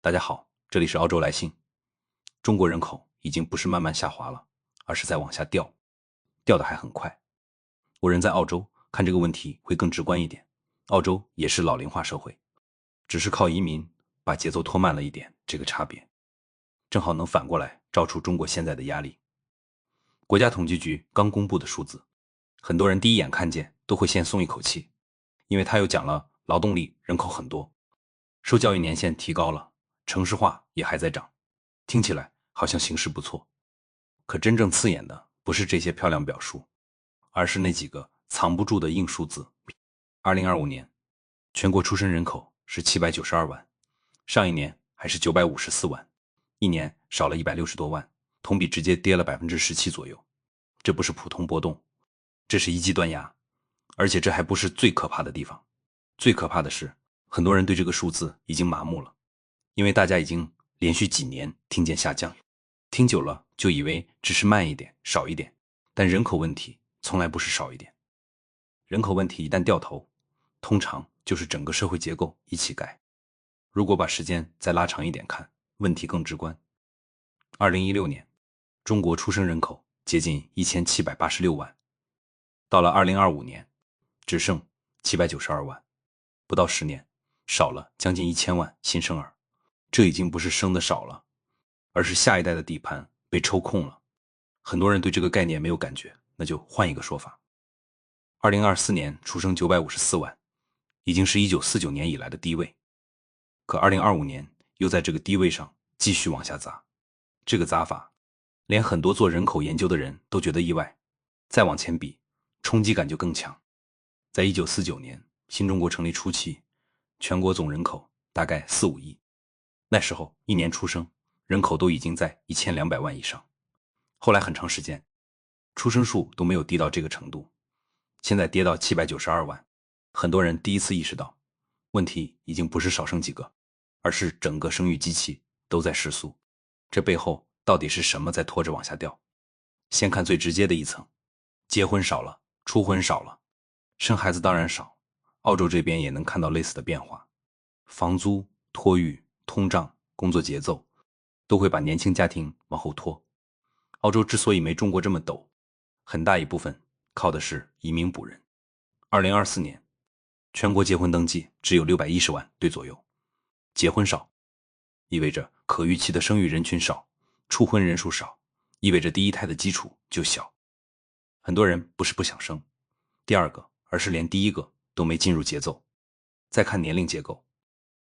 大家好，这里是澳洲来信。中国人口已经不是慢慢下滑了，而是在往下掉，掉的还很快。我人在澳洲，看这个问题会更直观一点。澳洲也是老龄化社会，只是靠移民把节奏拖慢了一点，这个差别正好能反过来照出中国现在的压力。国家统计局刚公布的数字，很多人第一眼看见都会先松一口气，因为他又讲了劳动力人口很多，受教育年限提高了，城市化也还在涨，听起来好像形势不错。可真正刺眼的不是这些漂亮表述，而是那几个藏不住的硬数字。2025年全国出生人口是792万，上一年还是954万，一年少了160多万，同比直接跌了17%左右。这不是普通波动，这是一记断崖。而且这还不是最可怕的地方，最可怕的是很多人对这个数字已经麻木了，因为大家已经连续几年听见下降，听久了就以为只是慢一点少一点，但人口问题从来不是少一点。人口问题一旦掉头，通常就是整个社会结构一起改。如果把时间再拉长一点看，问题更直观。2016年中国出生人口接近1786万，到了2025年只剩792万，不到10年少了将近1000万新生儿。这已经不是生的少了，而是下一代的底盘被抽空了。很多人对这个概念没有感觉，那就换一个说法。2024年出生954万，已经是1949年以来的低位。可2025年又在这个低位上继续往下砸，这个砸法连很多做人口研究的人都觉得意外。再往前比，冲击感就更强。在1949年新中国成立初期，全国总人口大概4、5亿，那时候一年出生人口都已经在1200万以上。后来很长时间出生数都没有低到这个程度，现在跌到792万，很多人第一次意识到问题已经不是少生几个，而是整个生育机器都在失速。这背后到底是什么在拖着往下掉？先看最直接的一层，结婚少了，初婚少了，生孩子当然少。澳洲这边也能看到类似的变化，房租、托育、通胀、工作节奏都会把年轻家庭往后拖。澳洲之所以没中国这么陡，很大一部分靠的是移民补人。2024年全国结婚登记只有610万对左右，结婚少意味着可预期的生育人群少，初婚人数少，意味着第一胎的基础就小。很多人不是不想生第二个，而是连第一个都没进入节奏。再看年龄结构，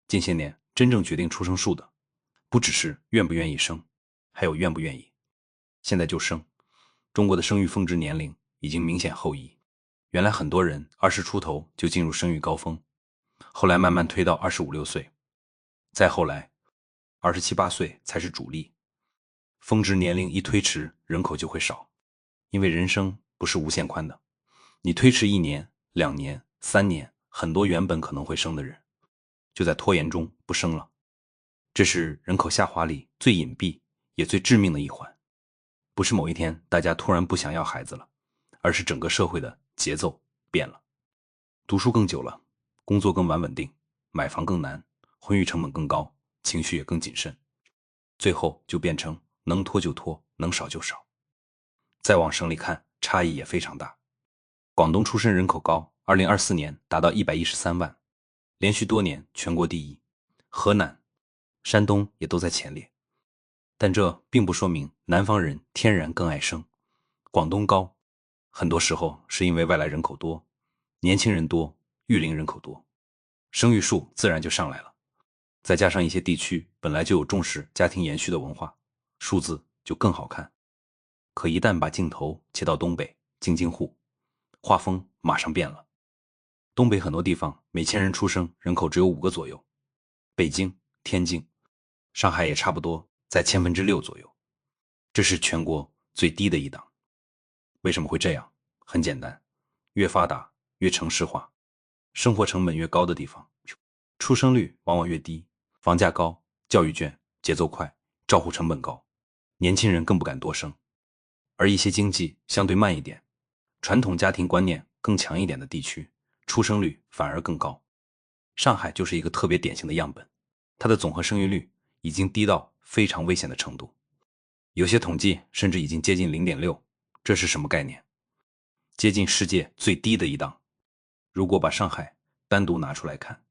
近些年真正决定出生数的不只是愿不愿意生，还有愿不愿意。现在就生，中国的生育峰值年龄已经明显后移。原来很多人20出头就进入生育高峰，后来慢慢推到25、6岁，再后来27、8岁才是主力。峰值年龄一推迟，人口就会少，因为人生不是无限宽的，你推迟1年、2年、3年，很多原本可能会生的人就在拖延中不生了。这是人口下滑里最隐蔽也最致命的一环。不是某一天大家突然不想要孩子了，而是整个社会的节奏变了。读书更久了，工作更晚稳定，买房更难，婚育成本更高，情绪也更谨慎，最后就变成能拖就拖，能少就少。再往省里看，差异也非常大。广东出生人口高，2024年达到113万，连续多年全国第一。河南、山东也都在前列。但这并不说明南方人天然更爱生。广东高，很多时候是因为外来人口多，年轻人多，育龄人口多，生育数自然就上来了。再加上一些地区本来就有重视家庭延续的文化，数字就更好看。可一旦把镜头切到东北、京津沪，画风马上变了。东北很多地方每1000人出生人口只有5个左右，北京、天津、上海也差不多在6%左右，这是全国最低的一档。为什么会这样？很简单，越发达越城市化，生活成本越高的地方，出生率往往越低，房价高，教育卷节奏快，照护成本高，年轻人更不敢多生。而一些经济相对慢一点，传统家庭观念更强一点的地区，出生率反而更高。上海就是一个特别典型的样本，它的总和生育率已经低到非常危险的程度，有些统计甚至已经接近 0.6， 这是什么概念？接近世界最低的一档。如果把上海单独拿出来看，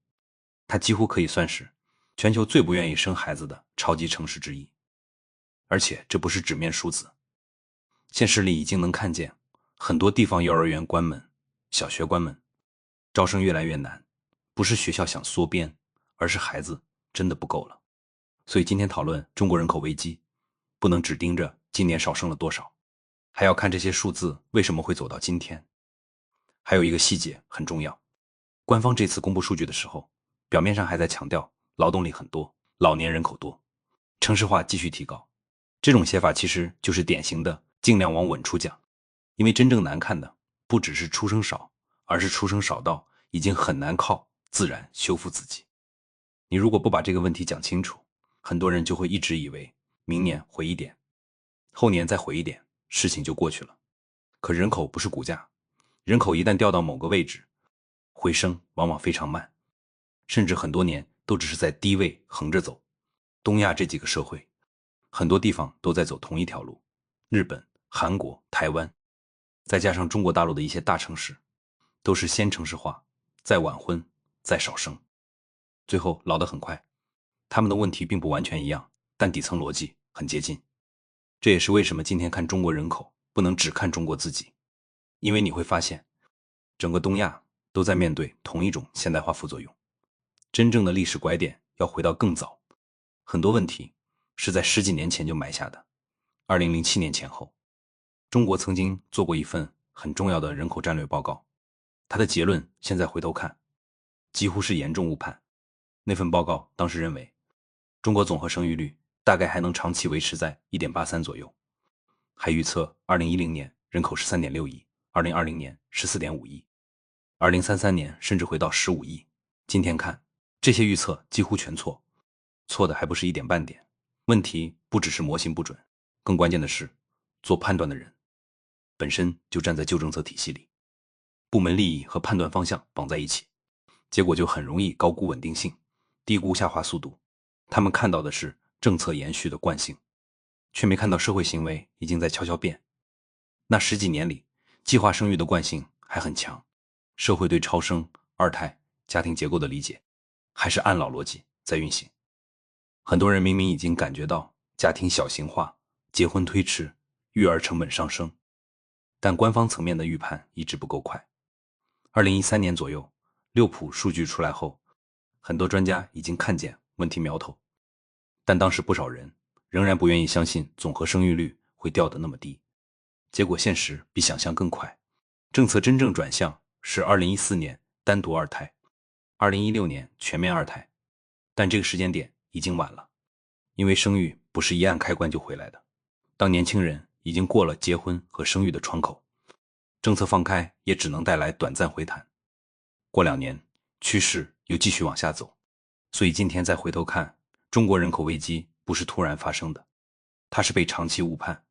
它几乎可以算是全球最不愿意生孩子的超级城市之一。而且这不是纸面数字，现实里已经能看见很多地方幼儿园关门，小学关门，招生越来越难，不是学校想缩编，而是孩子真的不够了。所以今天讨论中国人口危机，不能只盯着今年少生了多少，还要看这些数字为什么会走到今天。还有一个细节很重要，官方这次公布数据的时候，表面上还在强调劳动力很多，老年人口多，城市化继续提高。这种写法其实就是典型的尽量往稳处讲，因为真正难看的不只是出生少，而是出生少到已经很难靠自然修复自己。你如果不把这个问题讲清楚，很多人就会一直以为明年回一点，后年再回一点，事情就过去了。可人口不是骨架，人口一旦掉到某个位置，回升往往非常慢，甚至很多年都只是在低位横着走。东亚这几个社会很多地方都在走同一条路，日本、韩国、台湾，再加上中国大陆的一些大城市，都是先城市化，再晚婚，再少生，最后老得很快。他们的问题并不完全一样，但底层逻辑很接近。这也是为什么今天看中国人口不能只看中国自己，因为你会发现整个东亚都在面对同一种现代化副作用。真正的历史拐点要回到更早，很多问题是在10几年前就埋下的。2007年前后，中国曾经做过一份很重要的人口战略报告，它的结论现在回头看几乎是严重误判。那份报告当时认为中国总和生育率大概还能长期维持在 1.83 左右，还预测2010年人口13.6亿，2020年14.5亿，2033年甚至回到15亿。今天看这些预测几乎全错，错的还不是一点半点。问题不只是模型不准，更关键的是做判断的人本身就站在旧政策体系里，部门利益和判断方向绑在一起，结果就很容易高估稳定性，低估下滑速度。他们看到的是政策延续的惯性，却没看到社会行为已经在悄悄变。那10几年里，计划生育的惯性还很强，社会对超生、二胎、家庭结构的理解还是按老逻辑在运行。很多人明明已经感觉到家庭小型化、结婚推迟、育儿成本上升，但官方层面的预判一直不够快。2013年左右，六普数据出来后，很多专家已经看见问题苗头，但当时不少人仍然不愿意相信总和生育率会掉得那么低。结果现实比想象更快，政策真正转向是2014年单独二胎，2016年全面二胎，但这个时间点已经晚了，因为生育不是一按开关就回来的。当年轻人已经过了结婚和生育的窗口，政策放开也只能带来短暂回弹，过2年趋势又继续往下走。所以今天再回头看，中国人口危机不是突然发生的，它是被长期误判、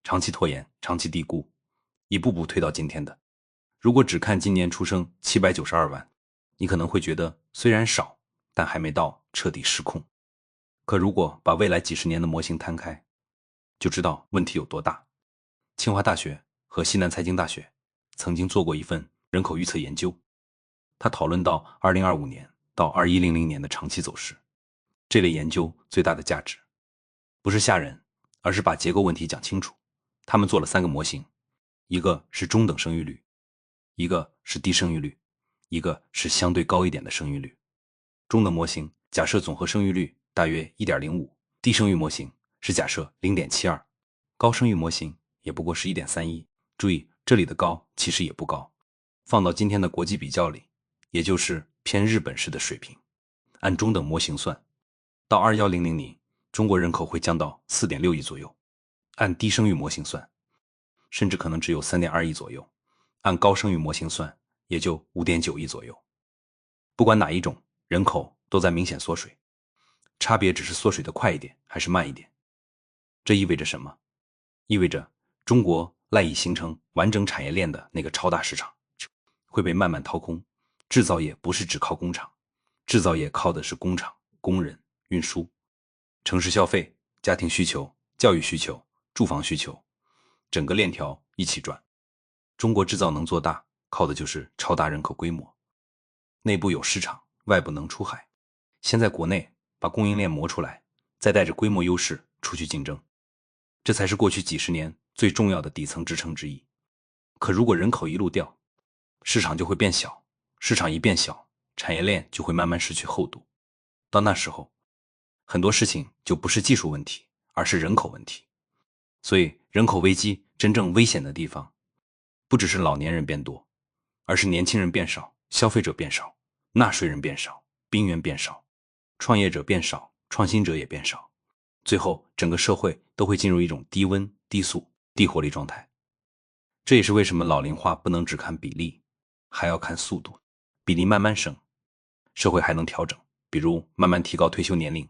长期拖延、长期低估，一步步推到今天的。如果只看今年出生792万，你可能会觉得虽然少，但还没到彻底失控。可如果把未来几十年的模型摊开，就知道问题有多大。清华大学和西南财经大学曾经做过一份人口预测研究，他讨论到2025年到2100年的长期走势。这类研究最大的价值不是吓人，而是把结构问题讲清楚。他们做了3个模型，一个是中等生育率，一个是低生育率，一个是相对高一点的生育率。中等模型假设总和生育率大约 1.05， 低生育模型是假设 0.72， 高生育模型也不过是 1.31。 注意这里的高其实也不高，放到今天的国际比较里，也就是偏日本式的水平。按中等模型算，到21000年中国人口会降到 4.6 亿左右。按低生育模型算，甚至可能只有 3.2 亿左右。按高生育模型算，也就 5.9 亿左右。不管哪一种，人口都在明显缩水，差别只是缩水的快一点还是慢一点。这意味着什么？意味着中国赖以形成完整产业链的那个超大市场会被慢慢掏空。制造业不是只靠工厂，制造业靠的是工厂、工人、运输。城市消费、家庭需求、教育需求、住房需求，整个链条一起转。中国制造能做大，靠的就是超大人口规模。内部有市场，外部能出海。先在国内把供应链磨出来，再带着规模优势出去竞争，这才是过去几十年最重要的底层支撑之一。可如果人口一路掉，市场就会变小，市场一变小，产业链就会慢慢失去厚度。到那时候，很多事情就不是技术问题，而是人口问题。所以人口危机真正危险的地方，不只是老年人变多，而是年轻人变少，消费者变少，纳税人变少，兵源变少，创业者变少，创新者也变少，最后整个社会都会进入一种低温、低速、低活力状态。这也是为什么老龄化不能只看比例，还要看速度。比例慢慢升，社会还能调整，比如慢慢提高退休年龄，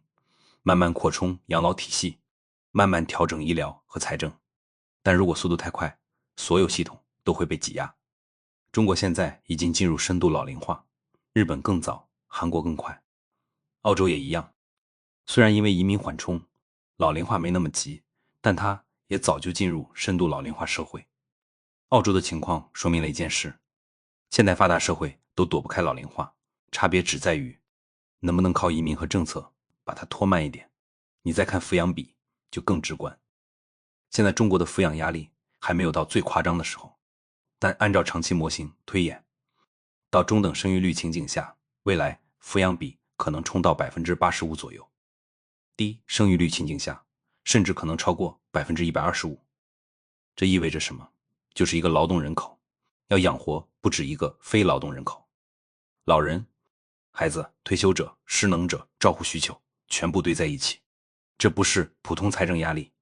慢慢扩充养老体系，慢慢调整医疗和财政。但如果速度太快，所有系统都会被挤压。中国现在已经进入深度老龄化，日本更早，韩国更快，澳洲也一样。虽然因为移民缓冲，老龄化没那么急，但它也早就进入深度老龄化社会。澳洲的情况说明了一件事，现代发达社会都躲不开老龄化，差别只在于能不能靠移民和政策把它拖慢一点。你再看抚养比就更直观。现在中国的抚养压力还没有到最夸张的时候，但按照长期模型推演，到中等生育率情景下，未来抚养比可能冲到 85% 左右，低生育率情景下甚至可能超过 125%。 这意味着什么？就是一个劳动人口要养活不止一个非劳动人口，老人、孩子、退休者、失能者、照护需求全部堆在一起。这不是普通财政压力，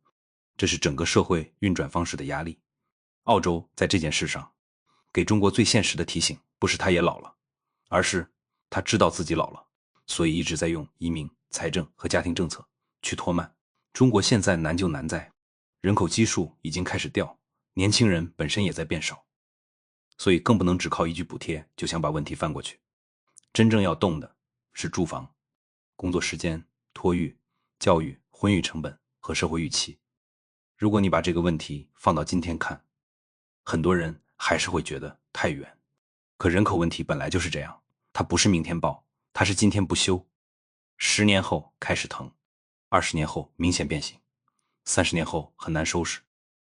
这是整个社会运转方式的压力。澳洲在这件事上给中国最现实的提醒，不是他也老了，而是他知道自己老了，所以一直在用移民、财政和家庭政策去拖慢。中国现在难就难在人口基数已经开始掉，年轻人本身也在变少，所以更不能只靠一句补贴就想把问题翻过去。真正要动的是住房、工作时间、托育、教育、婚育成本和社会预期。如果你把这个问题放到今天看，很多人还是会觉得太远。可人口问题本来就是这样，它不是明天报，它是今天不休，10年后开始疼，20年后明显变形，30年后很难收拾。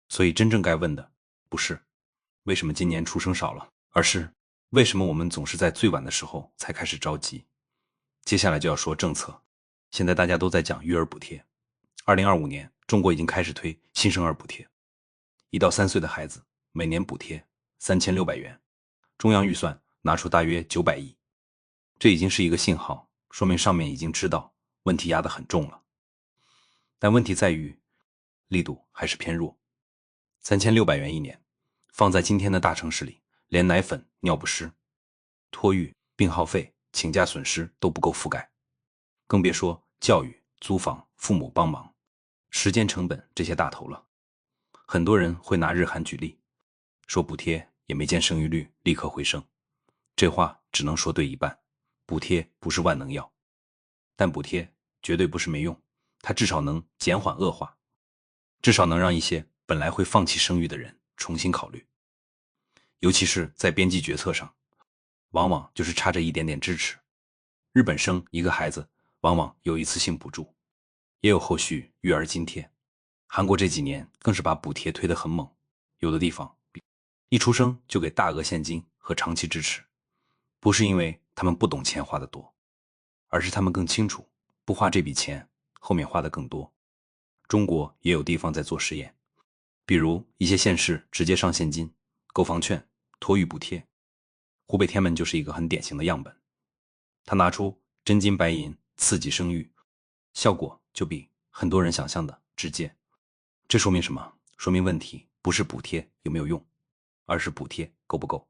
所以真正该问的不是为什么今年出生少了，而是为什么我们总是在最晚的时候才开始着急。接下来就要说政策。现在大家都在讲育儿补贴，2025年中国已经开始推新生儿补贴，1到3岁的孩子每年补贴3600元，中央预算拿出大约900亿。这已经是一个信号，说明上面已经知道问题压得很重了。但问题在于力度还是偏弱，3600元一年放在今天的大城市里，连奶粉、尿不湿、托育、病号费、请假损失都不够覆盖，更别说教育、租房、父母帮忙、时间成本这些大头了。很多人会拿日韩举例，说补贴也没见生育率立刻回升，这话只能说对一半。补贴不是万能药，但补贴绝对不是没用，它至少能减缓恶化，至少能让一些本来会放弃生育的人重新考虑。尤其是在边际决策上，往往就是差这一点点支持。日本生一个孩子往往有一次性补助，也有后续育儿津贴。韩国这几年更是把补贴推得很猛，有的地方一出生就给大额现金和长期支持，不是因为他们不懂钱花得多，而是他们更清楚不花这笔钱后面花得更多。中国也有地方在做实验，比如一些县市直接上现金、购房券、托育补贴。湖北天门就是一个很典型的样本，他拿出真金白银刺激生育，效果就比很多人想象的直接。这说明什么？说明问题不是补贴有没有用，而是补贴够不够，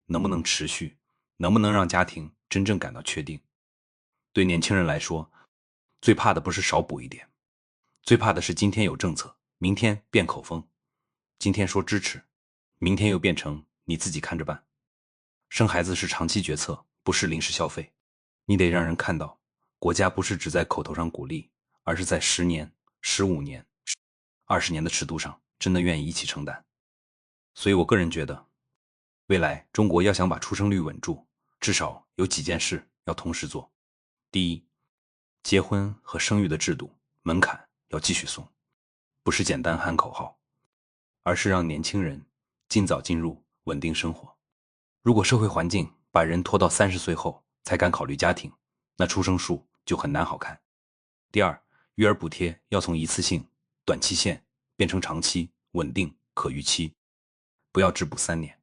能不能持续，能不能让家庭真正感到确定。对年轻人来说，最怕的不是少补一点，最怕的是今天有政策，明天变口风，今天说支持，明天又变成你自己看着办。生孩子是长期决策，不是临时消费，你得让人看到国家不是只在口头上鼓励，而是在10年、15年、20年的尺度上真的愿意一起承担。所以我个人觉得，未来中国要想把出生率稳住，至少有几件事要同时做。第一，结婚和生育的制度门槛要继续松，不是简单喊口号，而是让年轻人尽早进入稳定生活。如果社会环境把人拖到30岁后才敢考虑家庭，那出生数就很难好看。第二，育儿补贴要从一次性、短期限变成长期、稳定、可预期，不要只补3年，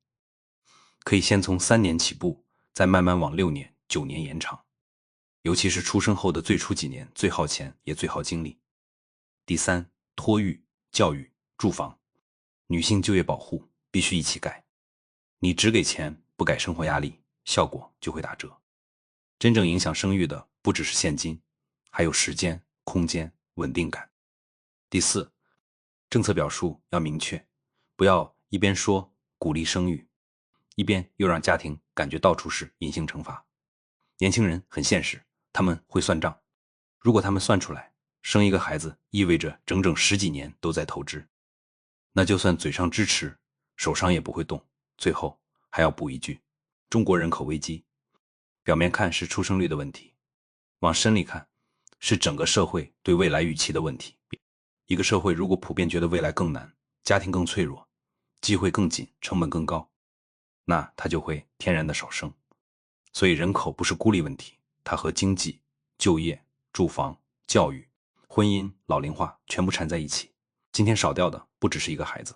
可以先从3年起步，再慢慢往6年、9年延长。尤其是出生后的最初几年最耗钱也最耗精力。第三，托育、教育、住房，女性就业保护必须一起改。你只给钱不改生活压力，效果就会打折。真正影响生育的不只是现金，还有时间、空间、稳定感。第四，政策表述要明确，不要一边说鼓励生育，一边又让家庭感觉到处是隐性惩罚。年轻人很现实，他们会算账。如果他们算出来，生一个孩子意味着整整10几年都在透支，那就算嘴上支持，手上也不会动。最后还要补一句，中国人口危机，表面看是出生率的问题，往深里看，是整个社会对未来预期的问题。一个社会如果普遍觉得未来更难，家庭更脆弱，机会更紧，成本更高，那它就会天然的少生。所以人口不是孤立问题，它和经济、就业、住房、教育、婚姻、老龄化全部缠在一起。今天少掉的不只是一个孩子，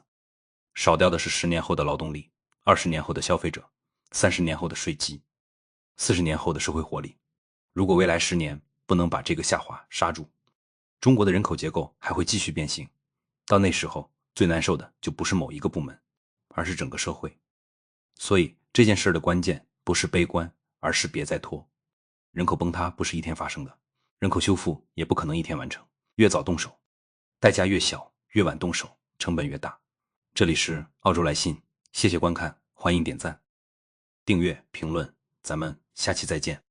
少掉的是10年后的劳动力，20年后的消费者，30年后的税基，40年后的社会活力。如果未来10年不能把这个下滑刹住，中国的人口结构还会继续变形。到那时候，最难受的就不是某一个部门，而是整个社会。所以这件事的关键不是悲观，而是别再拖。人口崩塌不是一天发生的，人口修复也不可能一天完成。越早动手，代价越小；越晚动手，成本越大。这里是澳洲来信，谢谢观看，欢迎点赞、订阅、评论，咱们下期再见。